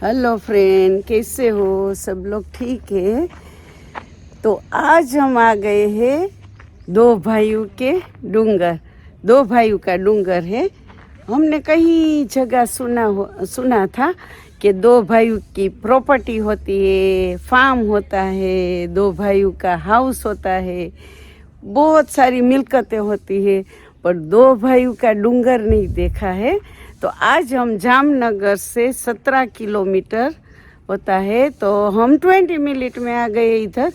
Hello friend, कैसे हो? सब लोग ठीक है? तो आज हम आ गए हैं दो भाइयों के डूंगर। दो भाइयों का डूंगर है। हमने कई जगह सुना था कि दो भाइयों की प्रॉपर्टी होती है, फार्म होता है, दो भाइयों का हाउस होता है, बहुत सारी मिलकतें होती है, पर दो भाइयों का डूंगर नहीं देखा है। तो आज हम जामनगर से 17 किलोमीटर होता है, तो हम 20 मिनट में आ गए इधर।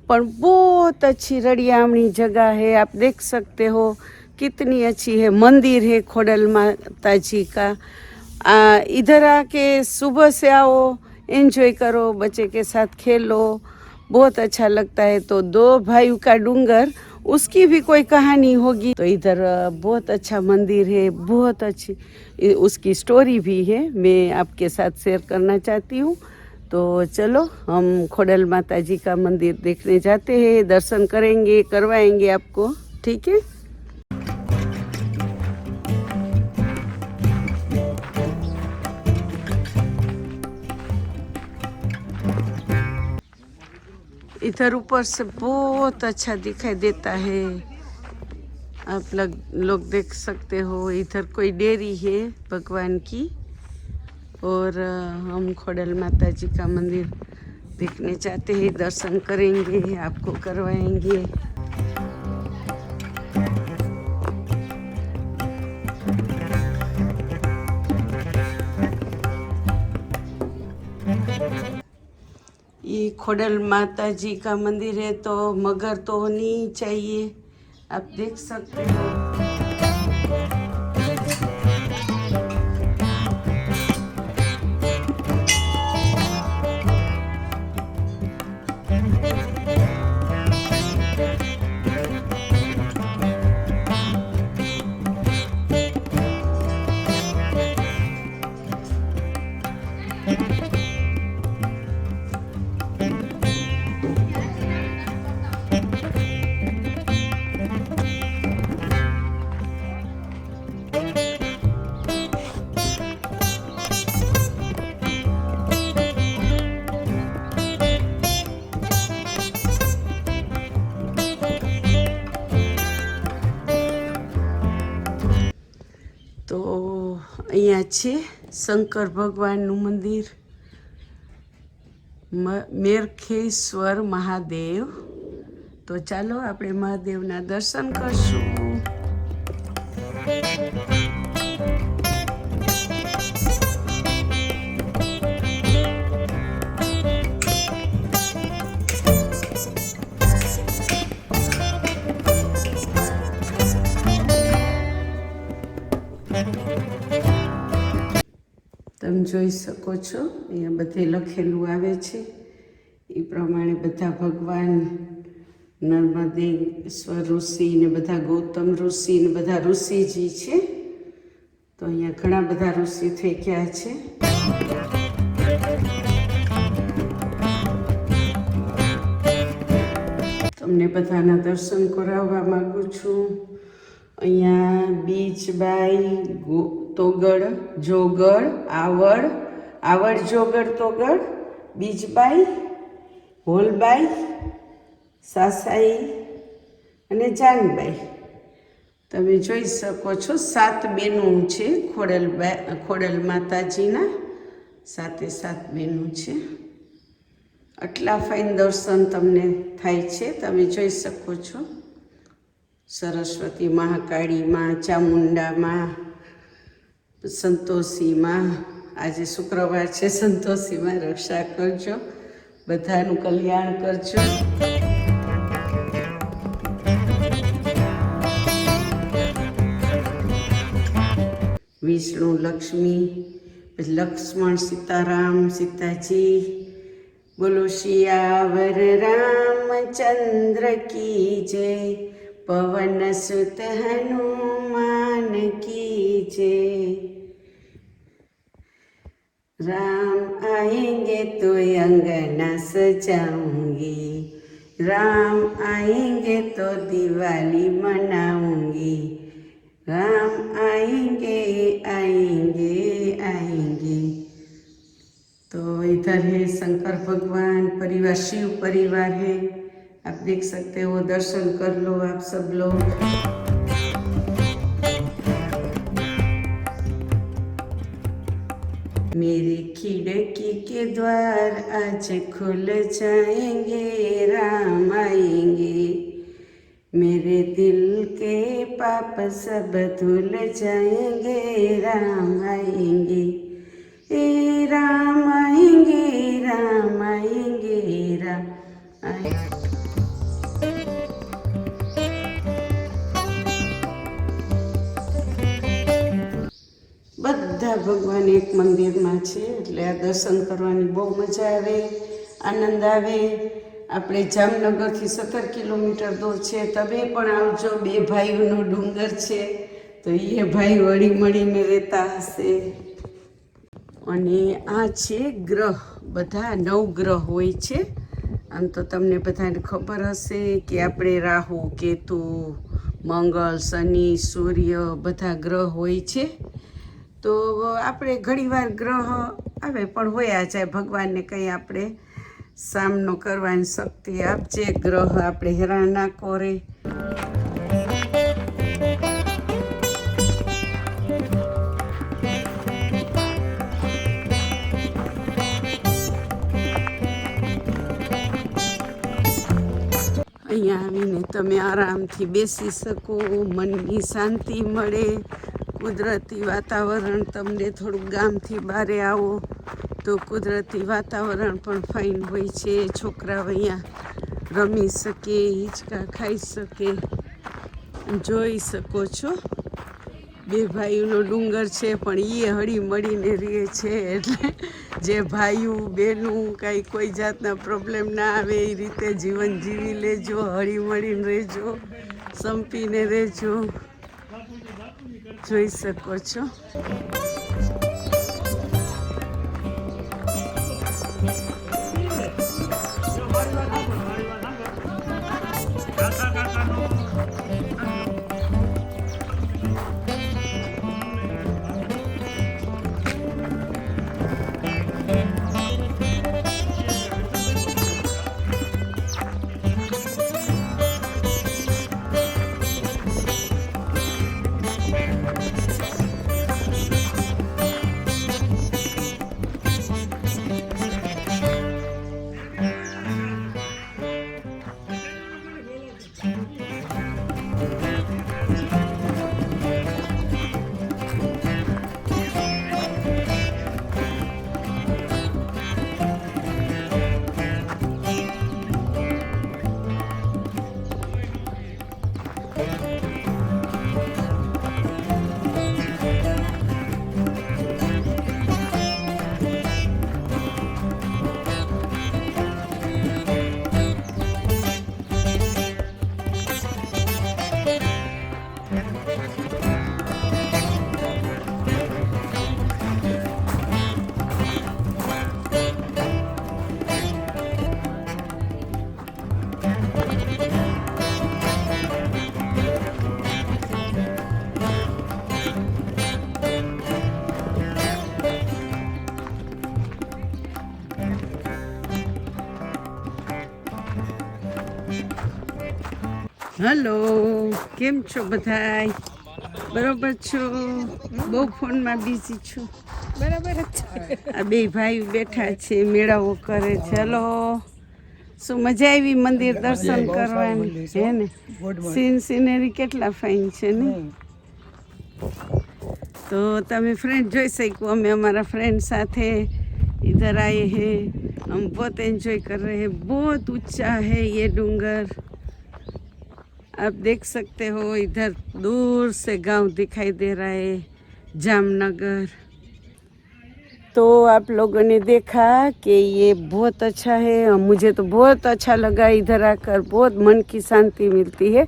पर बहुत अच्छी रड़ियामणी जगह है, आप देख सकते हो कितनी अच्छी है। मंदिर है खोडल माता जी का। इधर आके सुबह से आओ, एंजॉय करो, बच्चे के साथ खेलो, बहुत अच्छा लगता है। तो दो भाइयों का डूंगर, उसकी भी कोई कहानी होगी। तो इधर बहुत अच्छा मंदिर है, बहुत अच्छी उसकी स्टोरी भी है, मैं आपके साथ शेयर करना चाहती हूँ। तो चलो हम खोडल माता जी का मंदिर देखने जाते हैं, दर्शन करेंगे, करवाएंगे आपको, ठीक है। इधर ऊपर से बहुत अच्छा दिखाई देता है, आप लोग देख सकते हो। इधर कोई डेयरी है भगवान की, और हम खोडल माता जी का मंदिर देखने चाहते हैं, दर्शन करेंगे, आपको करवाएंगे। ये खोडल माता जी का मंदिर है, तो मगर तो होनी ही चाहिए, आप देख सकते हो। તો અહીંયા છે શંકર ભગવાનનું મંદિર, મેરખેશ્વર મહાદેવ। તો ચાલો આપણે મહાદેવના દર્શન કરશું। તમે જોઈ શકો છો, અહીંયા બધે લખેલું આવે છે, એ પ્રમાણે બધા ભગવાન નર્મદેશ્વર ઋષિ ને બધા ગૌતમ ઋષિ ને બધા ઋષિજી છે। તો અહીંયા ઘણા બધા ઋષિ થઈ ગયા છે। તમને બધાના દર્શન કરાવવા માગું છું। અહીંયા બીજબાઈ તોગડ જોગડ આવડ જોગડ તોગડ, બીજબાઈ, હોલબાઈ, સાસાઈ અને જાનબાઈ, તમે જોઈ શકો છો। 7 બહેનો છે ખોડલ માતાજીના, 7 બહેનો છે। આટલા ફાઇન દર્શન તમને થાય છે, તમે જોઈ શકો છો। સરસ્વતી માં, કાળી માં, ચામુંડા માં, સંતોષી માં। આજે શુક્રવાર છે, સંતોષી માં રક્ષા કરજો, બધાનું કલ્યાણ કરજો। વિષ્ણુ લક્ષ્મી, લક્ષ્મણ સીતારામ સીતાજી। બોલો શિયાવર રામચંદ્ર की जय, पवन सुत हनुमान की जय। राम आएंगे तो अंगना सजाऊंगी, राम आएंगे तो दिवाली मनाऊंगी, राम आएंगे आएंगे आएंगे। तो इधर है शंकर भगवान परिवार, शिव परिवार है, आप देख सकते हो। दर्शन कर लो आप सब लोग। मेरे खिड़की के द्वार आज खुल जाएंगे, राम आएंगे, मेरे दिल के पाप सब धुल जाएंगे, राम आएंगे, ए राम आएंगे, राम आएंगे, राम आएंगे। બધા ભગવાન એક મંદિરમાં છે, એટલે આ દર્શન કરવાની બહુ મજા આવે, આનંદ આવે। આપણે જામનગરથી 17 કિલોમીટર દૂર છે, તમે પણ આવજો। બે ભાઈઓનો ડુંગર છે, તો એ ભાઈ વળી મળીને રહેતા હશે। અને આ છે ગ્રહ, બધા 9 ગ્રહ હોય છે। આમ તો તમને બધાને ખબર હશે કે આપણે રાહુ, કેતુ, મંગળ, શનિ, સૂર્ય બધા ગ્રહ હોય છે। તો આપણે ઘણીવાર ગ્રહ આવે પણ હોયા જાય, ભગવાનને કંઈ આપણે સામનો કરવાની શક્તિ આપજે, ગ્રહ આપણે હેરાન ના કરે। અહીંયા આવીને તમે આરામથી બેસી શકો, મનની શાંતિ મળે, કુદરતી વાતાવરણ તમને થોડુંક ગામથી બહાર આવો તો કુદરતી વાતાવરણ પણ ફાઇન હોય છે। છોકરાઓ અહીંયા રમી શકે, હિંચકા ખાઈ શકે, જોઈ શકો છો। બે ભાઈઓનો ડુંગર છે પણ એ હળી મળીને રહે છે, એટલે જે ભાઈઓ બહેનું કાંઈ કોઈ જાતના પ્રોબ્લેમ ના આવે એ રીતે જીવન જીવી લેજો, હળી મળીને રહેજો, સંપીને રહેજો, જોઈ શકો છો। હલો, કેમ છો બધાય? બરોબર છો? બહુ ફોનમાં બિઝી છું? બરાબર જ છે। આ બે ભાઈ બેઠા છે, મેળાઓ કરે છે। હલો, શું મજા આવી મંદિર દર્શન કરવાની? હે ને, સિનરી કેટલા ફાઇન છે ને। તો તમે ફ્રેન્ડ જોઈ શકો, અમે हमारा फ्रेंड साथे इधर आए हैं, हम बहुत एंजॉय कर रहे हैं। बहुत ऊंचा है ये डूंगर, आप देख सकते हो। इधर दूर से गांव दिखाई दे रहा है, जामनगर। तो आप लोगों ने देखा कि ये बहुत अच्छा है, मुझे तो बहुत अच्छा लगा इधर आकर, बहुत मन की शांति मिलती है।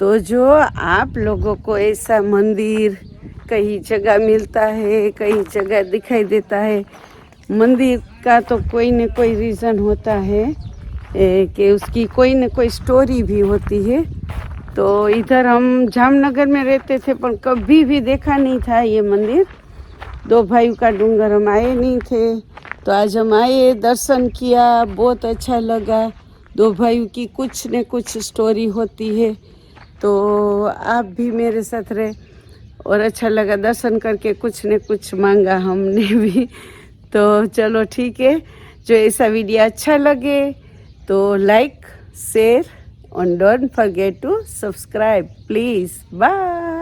तो जो आप लोगों को ऐसा मंदिर कहीं जगह मिलता है, कहीं जगह दिखाई देता है, मंदिर का तो कोई न कोई रीज़न होता है कि उसकी कोई न कोई स्टोरी भी होती है। तो इधर हम जामनगर में रहते थे पर कभी भी देखा नहीं था ये मंदिर। दो भाइयों का डूंगर हम आए नहीं थे, तो आज हम आए, दर्शन किया, बहुत अच्छा लगा। दो भाइयों की कुछ न कुछ स्टोरी होती है, तो आप भी मेरे साथ रहे और अच्छा लगा दर्शन करके। कुछ न कुछ मांगा हमने भी। तो चलो ठीक है, जो ऐसा वीडियो अच्छा लगे तो लाइक शेयर और don't forget to subscribe please. Bye.